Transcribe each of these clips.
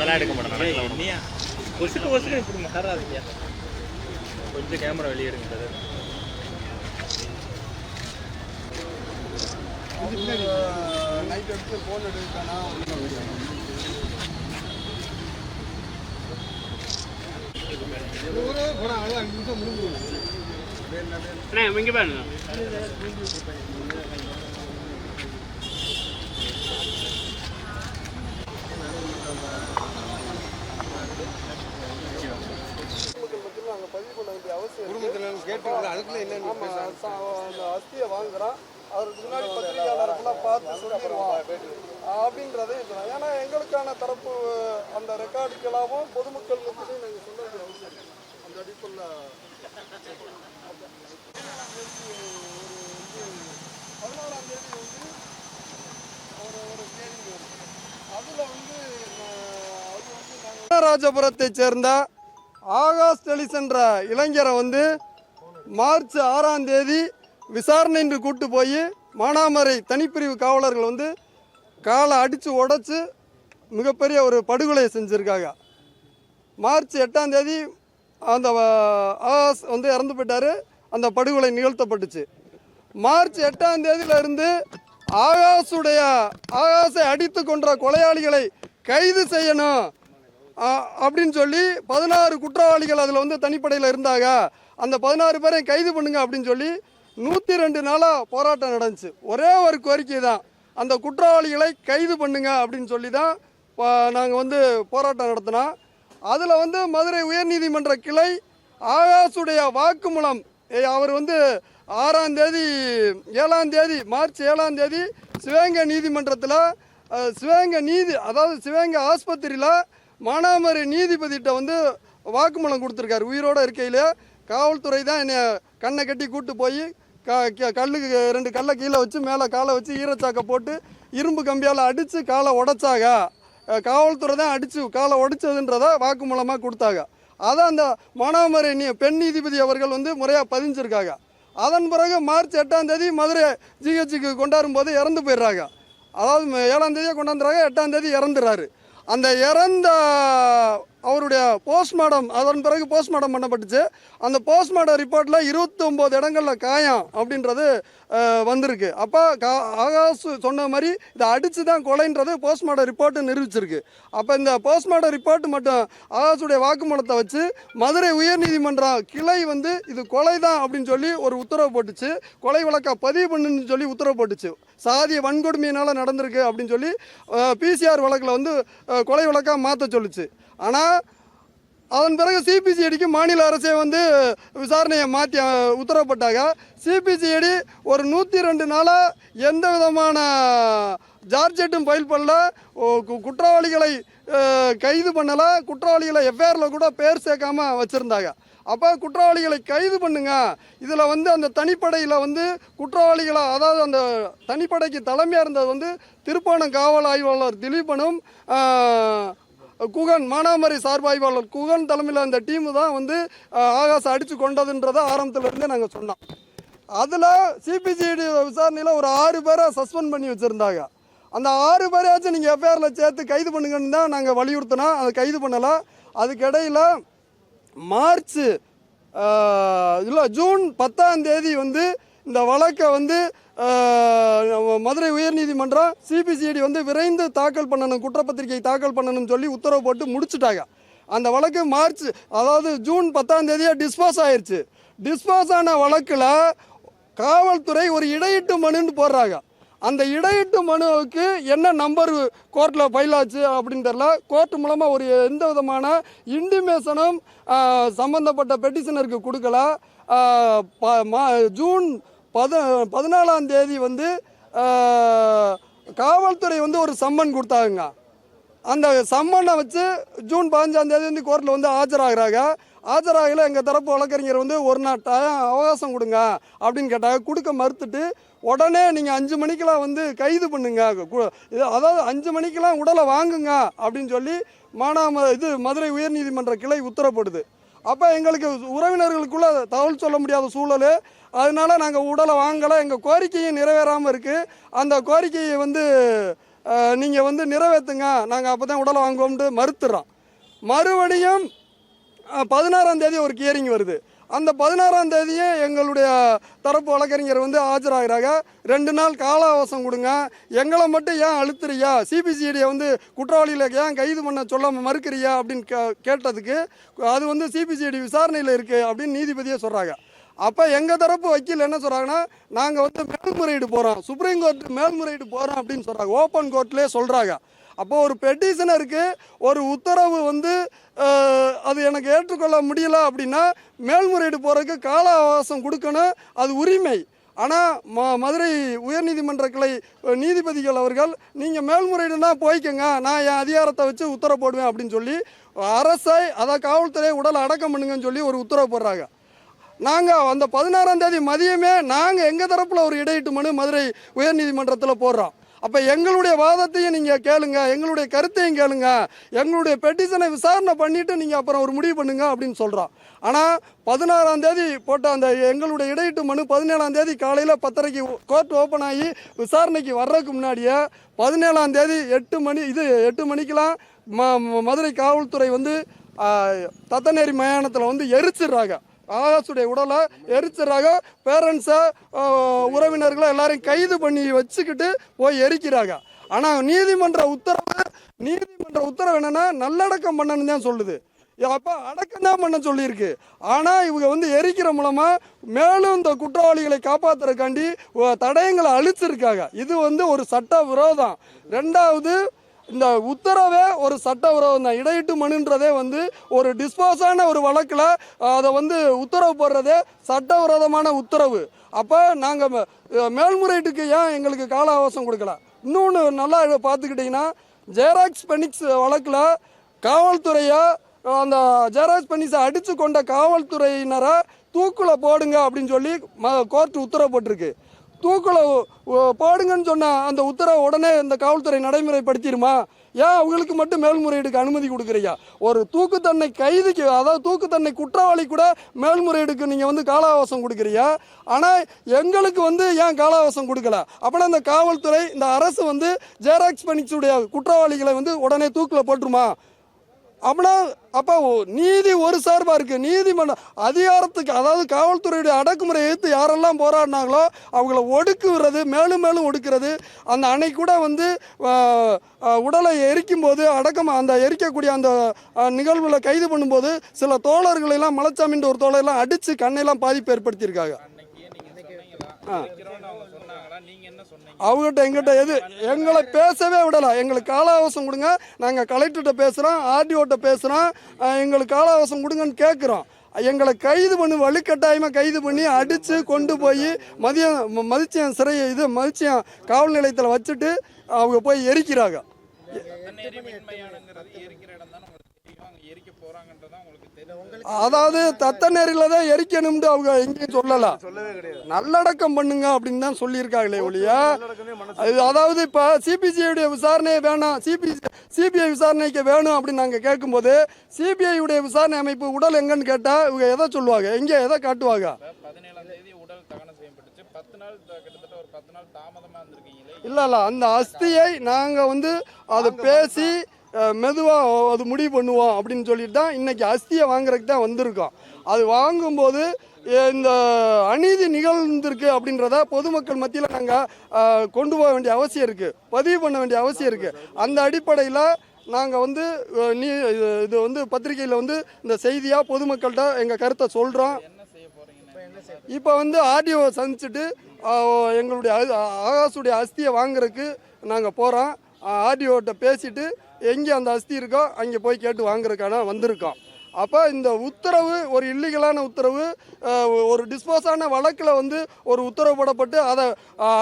அதெல்லாம் எடுக்க மாட்டேன். நீ ஒசுக்கு ஒசுக்கு இப்படி மாறாதீங்க. கொஞ்சம் கேமரா வெளியே எடுங்க சார். நைட் எடுத்து ஃபோன் எடுத்தானா போனால் அது 5 நிமிஷம் முடிஞ்சிடும். இங்கே பாருங்க. அந்த அஸ்தியை வாங்குறான், அவருக்கு முன்னாடி பத்திரிகையாளர்கள்லாம் பார்த்து சொல்லிடுவான் அப்படின்றதே சொல்லலாம். ஏன்னா எங்களுக்கான தரப்பு அந்த ரெக்கார்டுக்கெல்லாமும் பொதுமக்கள் மத்தியிலையும் நாங்கள் சொல்ல வேண்டிய அவசியம் அந்த அடிப்படையில் 14ஆம் தேதி வந்து ஒரு கேள்வி வரும். அதில் வந்து ராஜபுரத்தை சேர்ந்த ஆகாஷ் டெலிஸ் என்ற இளைஞரை வந்து மார்ச் 6ஆம் தேதி விசாரணை என்று கூட்டு போய் மானாமரை தனிப்பிரிவு காவலர்கள் வந்து காலை அடித்து உடைச்சி மிகப்பெரிய ஒரு படுகொலையை செஞ்சுருக்காங்க. மார்ச் 8ஆம் தேதி அந்த ஆகாஷ் வந்து இறந்து போயிட்டார். அந்த படுகொலை நிகழ்த்தப்பட்டுச்சு. மார்ச் 8ஆம் தேதியிலிருந்து ஆகாஷை அடித்து கொன்ற கொலையாளிகளை கைது செய்யணும் அப்படின்னு சொல்லி 16 குற்றவாளிகள் அதில் வந்து தனிப்படையில் இருந்தாங்க. அந்த 16 பேரையும் கைது பண்ணுங்க அப்படின்னு சொல்லி 102 நாளாக போராட்டம் நடந்துச்சு. ஒரே ஒரு கோரிக்கை தான், அந்த குற்றவாளிகளை கைது பண்ணுங்க அப்படின்னு சொல்லி தான் நாங்கள் வந்து போராட்டம் நடத்தினோம். அதில் வந்து மதுரை உயர்நீதிமன்ற கிளை ஆகாஷுடைய வாக்குமூலம் அவர் வந்து 6ஆம் தேதி 7ஆம் தேதி மார்ச் 7ஆம் தேதி சிவகங்கை நீதிமன்றத்தில் சிவகங்கை ஆஸ்பத்திரியில் மானாமரை நீதிபதிகிட்ட வந்து வாக்குமூலம் கொடுத்துருக்காரு. உயிரோடு இருக்கையிலே காவல்துறை தான் என்னை கண்ணை கட்டி கூட்டு போய் கல்லுக்கு 2 கல்லை கீழே வச்சு மேலே காலை வச்சு ஈரச்சாக்கை போட்டு இரும்பு கம்பியால் அடித்து காலை உடைச்சாங்க. காவல்துறை தான் அடித்து காலை உடைச்சதுன்றதை வாக்குமூலமாக கொடுத்தாங்க. அதை அந்த மானாமரை பெண் நீதிபதி அவர்கள் வந்து முறையாக பதிஞ்சிருக்காங்க. அதன் பிறகு மார்ச் 8ஆம் தேதி மதுரை ஜிஹெச்சுக்கு கொண்டாடும் போது இறந்து போயிடுறாங்க. அதாவது 7ஆம் தேதியே கொண்டாந்துறாங்க, 8ஆம் தேதி இறந்துறாரு. அந்த இறந்த அவருடைய போஸ்ட்மார்ட்டம் அதன் பிறகு போஸ்ட்மார்ட்டம் பண்ணப்பட்டுச்சு. அந்த போஸ்ட்மார்ட்டம் ரிப்போர்ட்டில் 29 இடங்களில் காயம் அப்படின்றது வந்திருக்கு. அப்போ ஆகாஷ் சொன்ன மாதிரி இதை அடித்து தான் கொலைன்றது போஸ்ட்மார்ட்டம் ரிப்போர்ட்டு நிரூபிச்சிருக்கு. அப்போ இந்த போஸ்ட்மார்ட்டம் ரிப்போர்ட் மட்டும் ஆகாஷுடைய வாக்குமூலத்தை வச்சு மதுரை உயர்நீதிமன்றம் கிளை வந்து இது கொலை தான் அப்படின்னு சொல்லி ஒரு உத்தரவு போட்டுச்சு. கொலை வழக்கை பதிவு பண்ணுன்னு சொல்லி உத்தரவு போட்டுச்சு. சாதிய வன்கொடுமையினால் நடந்திருக்கு அப்படின்னு சொல்லி பிசிஆர் வழக்கில் வந்து கொலை வழக்காக மாற்ற சொல்லிச்சு. ஆனால் அதன் பிறகு சிபிசிஐடிக்கு மாநில அரசே வந்து விசாரணையை மாற்றி உத்தரவுப்பட்டாங்க. சிபிசிஐடி ஒரு 102 நாளாக எந்த விதமான சார்ஜெட்டும் ஃபைல் பண்ணல, குற்றவாளிகளை கைது பண்ணலை, குற்றவாளிகளை எஃப்ஐஆரில் கூட பேர் சேர்க்காம வச்சுருந்தாங்க. அப்போ குற்றவாளிகளை கைது பண்ணுங்க, இதில் வந்து அந்த தனிப்படையில் வந்து குற்றவாளிகளை அதாவது அந்த தனிப்படைக்கு தலைமையாக இருந்தது வந்து திருப்பணம் காவல் ஆய்வாளர் திலீபனும் குகன் மானாமரை சார்பு ஆய்வாளர் குகன் தலைமையில் அந்த டீமு தான் வந்து ஆகாஷ் அடித்து கொண்டதுன்றதை ஆரம்பத்திலேருந்தே நாங்கள் சொன்னோம். அதில் சிபிசிஐடி விசாரணையில் ஒரு 6 பேரை சஸ்பெண்ட் பண்ணி வச்சுருந்தாங்க. அந்த 6 பேரையாச்சும் நீங்கள் எஃப்ஐஆரில் சேர்த்து கைது பண்ணுங்கன்னு தான் நாங்கள் வலியுறுத்தினோம். அதை கைது பண்ணலை. அதுக்கிடையில் ஜூன் 10ஆம் தேதி வந்து இந்த வழக்கை வந்து மதுரை உயர்நீதிமன்றம் சிபிசிஐடி வந்து விரைந்து தாக்கல் பண்ணணும், குற்றப்பத்திரிகை தாக்கல் பண்ணணும்னு சொல்லி உத்தரவு போட்டு முடிச்சுட்டாங்க. அந்த வழக்கு ஜூன் 10ஆம் தேதியே டிஸ்பாஸ் ஆயிடுச்சு. டிஸ்பாஸ் ஆன வழக்கில் காவல்துறை ஒரு இடையீட்டு மனுன்னு போடுறாங்க. அந்த இடையீட்டு மனுவுக்கு என்ன நம்பர் கோர்ட்டில் ஃபைல் ஆச்சு அப்படின்னு தெரியல. கோர்ட் மூலமாக ஒரு எந்த விதமான இன்டிமேஷனும் சம்மந்தப்பட்ட பெட்டிஷனருக்கு கொடுக்கல. ஜூன் 14ஆம் தேதி வந்து காவல்துறை வந்து ஒரு சம்மன் கொடுத்தாங்க. அந்த சம்மனை வச்சு ஜூன் 15ஆம் தேதி வந்து கோர்ட்டில் வந்து ஆஜராகிறாங்க. ஆஜராகல எங்கள் தரப்பு வழக்கறிஞர் வந்து ஒரு நாள் அவகாசம் கொடுங்க அப்படின்னு கேட்டாங்க. கொடுக்க மறுத்துட்டு உடனே நீங்கள் 5 மணிக்கெலாம் வந்து கைது பண்ணுங்க, அதாவது 5 மணிக்கெலாம் உடலை வாங்குங்க அப்படின்னு சொல்லி மதுரை உயர்நீதிமன்ற கிளை உத்தரப்படுது. அப்போ எங்களுக்கு உறவினர்களுக்குள்ள தகவல் சொல்ல முடியாத சூழல். அதனால நாங்கள் உடலை வாங்கலை. எங்கள் கோரிக்கையும் நிறைவேறாமல் இருக்குது. அந்த கோரிக்கையை வந்து நீங்கள் வந்து நிறைவேற்றுங்க, நாங்கள் அப்போ தான் உடலை வாங்குவோம்ட்டு மறுத்துறோம். மறுபடியும் 16ஆம் தேதி ஒரு ஹியரிங் வருது. அந்த 16ஆம் தேதியே எங்களுடைய தரப்பு வழக்கறிஞர் வந்து ஆஜராகிறாங்க. 2 நாள் கால அவகாசம் கொடுங்க, எங்களை மட்டும் ஏன் அழுத்துறியா, சிபிசிஐடியை வந்து குற்றவாளிகளை ஏன் கைது பண்ண சொல்ல மறுக்கிறியா அப்படின்னு கேட்டதுக்கு அது வந்து சிபிசிஐடி விசாரணையில் இருக்குது அப்படின்னு நீதிபதியே சொல்கிறாங்க. அப்போ எங்கள் தரப்பு வக்கீல் என்ன சொல்கிறாங்கன்னா, நாங்கள் வந்து மேல்முறையீடு போகிறோம், சுப்ரீம் கோர்ட் மேல்முறையீடு போகிறோம் அப்படின்னு சொல்கிறாங்க. ஓப்பன் கோர்ட்லேயே சொல்கிறாங்க. அப்போ ஒரு பெட்டிஷனருக்கு ஒரு உத்தரவு வந்து அது எனக்கு ஏற்றுக்கொள்ள முடியல அப்படின்னா மேல்முறையீடு போகிறதுக்கு கால அவகாசம் கொடுக்கணும், அது உரிமை. ஆனால் மதுரை உயர்நீதிமன்ற கிளை நீதிபதிகள் அவர்கள் நீங்கள் மேல்முறையீடுனா போய்க்கங்க, நான் என் அதிகாரத்தை வச்சு உத்தரவு போடுவேன் அப்படின்னு சொல்லி அரசை அதாவது காவல்துறையை உடல் அடக்கம் பண்ணுங்கன்னு சொல்லி ஒரு உத்தரவு போடுறாங்க. நாங்கள் அந்த 16ஆம் தேதி மதியமே நாங்கள் எங்கள் தரப்பில் ஒரு இடையீட்டு மனு மதுரை உயர்நீதிமன்றத்தில் போடுறோம். அப்போ எங்களுடைய வாதத்தையும் நீங்கள் கேளுங்க, எங்களுடைய கருத்தையும் கேளுங்க, எங்களுடைய பெட்டிஷனை விசாரணை பண்ணிவிட்டு நீங்கள் அப்புறம் ஒரு முடிவு பண்ணுங்க அப்படின்னு சொல்கிறோம். ஆனால் 16ஆம் தேதி போட்ட அந்த எங்களுடைய இடையீட்டு மனு 17ஆம் தேதி காலையில் 10:30க்கு கோர்ட் ஓப்பன் ஆகி விசாரணைக்கு வர்றதுக்கு முன்னாடியே 17ஆம் தேதி 8 மணிக்கெலாம் மதுரை காவல்துறை வந்து தத்தநேரி மயானத்தில் வந்து எரிச்சிடுறாங்க. ஆகாஷுடைய உடலை எரிச்சிடறாங்க. பேரண்ட்ஸை உறவினர்களை எல்லாரையும் கைது பண்ணி வச்சுக்கிட்டு போய் எரிக்கிறாங்க. ஆனால் நீதிமன்ற உத்தரவு என்னன்னா நல்லடக்கம் பண்ணணும்னு தான் சொல்லுது. அப்போ அடக்கம் தான் பண்ண சொல்லியிருக்கு. ஆனால் இவங்க வந்து எரிக்கிற மூலமாக மேலும் இந்த குற்றவாளிகளை காப்பாற்றுறதுக்காண்டி தடயங்களை அழிச்சிருக்காங்க. இது வந்து ஒரு சட்ட விரோதம். 2வது இந்த உத்தரவே ஒரு சட்ட விரோதம் தான். இடையீட்டு மனுன்றதே வந்து ஒரு டிஸ்போஸான ஒரு வழக்கில் அதை வந்து உத்தரவு போடுறதே சட்டவிரோதமான உத்தரவு. அப்போ நாங்கள் மேல்முறையீட்டுக்கு ஏன் எங்களுக்கு கால அவகாசம் கொடுக்கல? இன்னொன்று நல்லா பார்த்துக்கிட்டிங்கன்னா, ஜெராக்ஸ் பெனிக்ஸ் வழக்கில் காவல்துறையை அந்த ஜெராக்ஸ் பெனிக்ஸை அடித்து கொண்ட காவல்துறையினரை தூக்கில் போடுங்க அப்படின்னு சொல்லி கோர்ட் உத்தரவு போட்டிருக்கு. தூக்கில் போடுங்கன்னு சொன்ன அந்த உத்தரவை உடனே இந்த காவல்துறை நடைமுறைப்படுத்திடுமா? ஏன் அவங்களுக்கு மட்டும் மேல்முறையீடுக்கு அனுமதி கொடுக்குறீங்க? ஒரு தூக்குத்தண்டனை கைதிக்கு, அதாவது தூக்குத்தண்டனை குற்றவாளி கூட மேல்முறையீடுக்கு நீங்கள் வந்து கால அவகாசம் கொடுக்குறீங்க. ஆனால் எங்களுக்கு வந்து ஏன் கால அவகாசம் கொடுக்கல? அப்படின்னா இந்த காவல்துறை, இந்த அரசு வந்து ஜெராக்ஸ் பெனிக்ஸுடைய குற்றவாளிகளை வந்து உடனே தூக்கில் போட்டுருமா? அப்படின்னா அப்போ நீதி ஒரு சார்பாக இருக்குது. நீதிமன்றம் அதிகாரத்துக்கு, அதாவது காவல்துறையுடைய அடக்குமுறை எதிர்த்து யாரெல்லாம் போராடினாங்களோ அவங்கள ஒடுக்குறது, மேலும் மேலும் ஒடுக்கிறது. அந்த அன்னைக்கு கூட வந்து உடலை எரிக்கும் போது அந்த எரிக்கக்கூடிய அந்த நிகழ்வில் கைது பண்ணும்போது சில தோழர்களெல்லாம் மலைச்சாமின்ற ஒரு தோழரெல்லாம் அடித்து கண்ணையெல்லாம் பாதிப்பு ஏற்படுத்தியிருக்காங்க. அவங்ககிட்ட எங்கிட்ட எங்களை பேசவே விடலை. எங்களுக்கு கால அவகாசம் கொடுங்க, நாங்கள் கலெக்டர்கிட்ட பேசுகிறோம், ஆர்டிஓட்ட பேசுகிறோம், எங்களுக்கு கால அவகாசம் கொடுங்கன்னு கேட்குறோம். எங்களை கைது பண்ணி வலுக்கட்டாயமாக கைது பண்ணி அடித்து கொண்டு போய் மதிச்சியம் மதிச்சியம் காவல் நிலையத்தில் வச்சுட்டு அவங்க போய் எரிக்கிறாங்க. அதாவது தத்தநேரில தான் எரிக்கணும்னு அவங்க எங்கேயும் சொல்லலாம். நல்லடக்கம் பண்ணுங்க அப்படின்னு தான் சொல்லியிருக்காங்களே ஒழிய, அதாவது இப்போ சிபிசிஐடைய விசாரணை வேணாம், சிபிஐ விசாரணைக்கு வேணும் அப்படின்னு நாங்கள் கேட்கும்போது சிபிஐடைய விசாரணை அமைப்பு உடல் எங்கன்னு கேட்டால் இவங்க எதை சொல்லுவாங்க, எங்கே எதை காட்டுவாங்க? இல்லை அந்த அஸ்தியை நாங்கள் வந்து அதை பேசி மெதுவாக அது முடிவு பண்ணுவோம் அப்படின்னு சொல்லிட்டு தான் இன்றைக்கி அஸ்தியை வாங்குறதுக்கு தான் வந்திருக்கோம். அது வாங்கும்போது இந்த அநீதி நிகழ்ந்திருக்கு அப்படின்றத பொதுமக்கள் மத்தியில் நாங்கள் கொண்டு போக வேண்டிய அவசியம் இருக்குது, பதிவு பண்ண வேண்டிய அவசியம் இருக்குது. அந்த அடிப்படையில் நாங்கள் வந்து இது வந்து பத்திரிகையில் வந்து இந்த செய்தியாக பொதுமக்கள்கிட்ட எங்கள் கருத்தை சொல்கிறோம். இப்போ வந்து ஆர்டிஓ சந்திச்சுட்டு எங்களுடைய ஆகாஷுடைய அஸ்தியை வாங்குறதுக்கு நாங்கள் போகிறோம். ஆர்டிஓட்ட பேசிட்டு எங்கே அந்த அஸ்தி இருக்கோ அங்கே போய் கேட்டு வாங்குறதுக்கான வந்திருக்கோம். அப்போ இந்த உத்தரவு ஒரு இல்லீகலான உத்தரவு, ஒரு டிஸ்போஸான வழக்கில் வந்து ஒரு உத்தரவு போடப்பட்டு அதை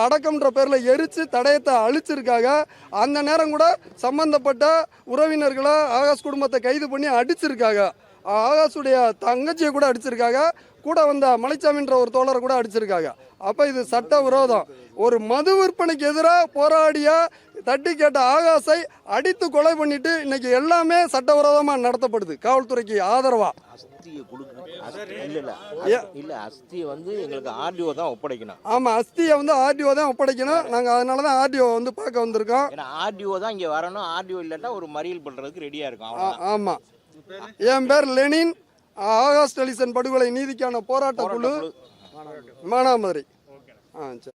அடக்கம்ன்ற பேரில் எரித்து தடயத்தை அழிச்சிருக்காங்க. அந்த நேரம் கூட சம்பந்தப்பட்ட உறவினர்களை ஆகாஷ் குடும்பத்தை கைது பண்ணி அடிச்சிருக்காங்க. ஆகாஷுடைய தங்கச்சியை கூட அடிச்சிருக்காங்க. கூட வந்த மலைச்சாமின்ற ஒரு தோழரை கூட அடிச்சிருக்காங்க. அப்போ இது சட்ட விரோதம். ஒரு மது விற்பனைக்கு எதிராக போராடிய தட்டி கேட்ட ஆகாஷை அடித்து கொலை பண்ணிட்டு இன்னைக்கு எல்லாமே சட்டவிரோதமாக நடத்தப்படுது காவல்துறைக்கு ஆதரவா. அஸ்தியை வந்து எங்களுக்கு ஆர்டிஓ தான் ஒப்படைக்கணும். ஆமாம், அஸ்தியை வந்து ஆர்டிஓ தான் ஒப்படைக்கணும். நாங்கள் அதனால தான் ஆர்டிஓ வந்து பார்க்க வந்திருக்கோம். ஏன்னா ஆர்டிஓ தான் இங்கே வரணும். ஆர்டிஓ இல்லாட்டா ஒரு மறியல் பண்ணுறதுக்கு ரெடியாக இருக்கும். ஆமாம், என் பேர் லெனின். ஆகாஷ் டெலிசன் படுகொலை நீதிக்கான போராட்ட குழு மானாமதுரை. சரி.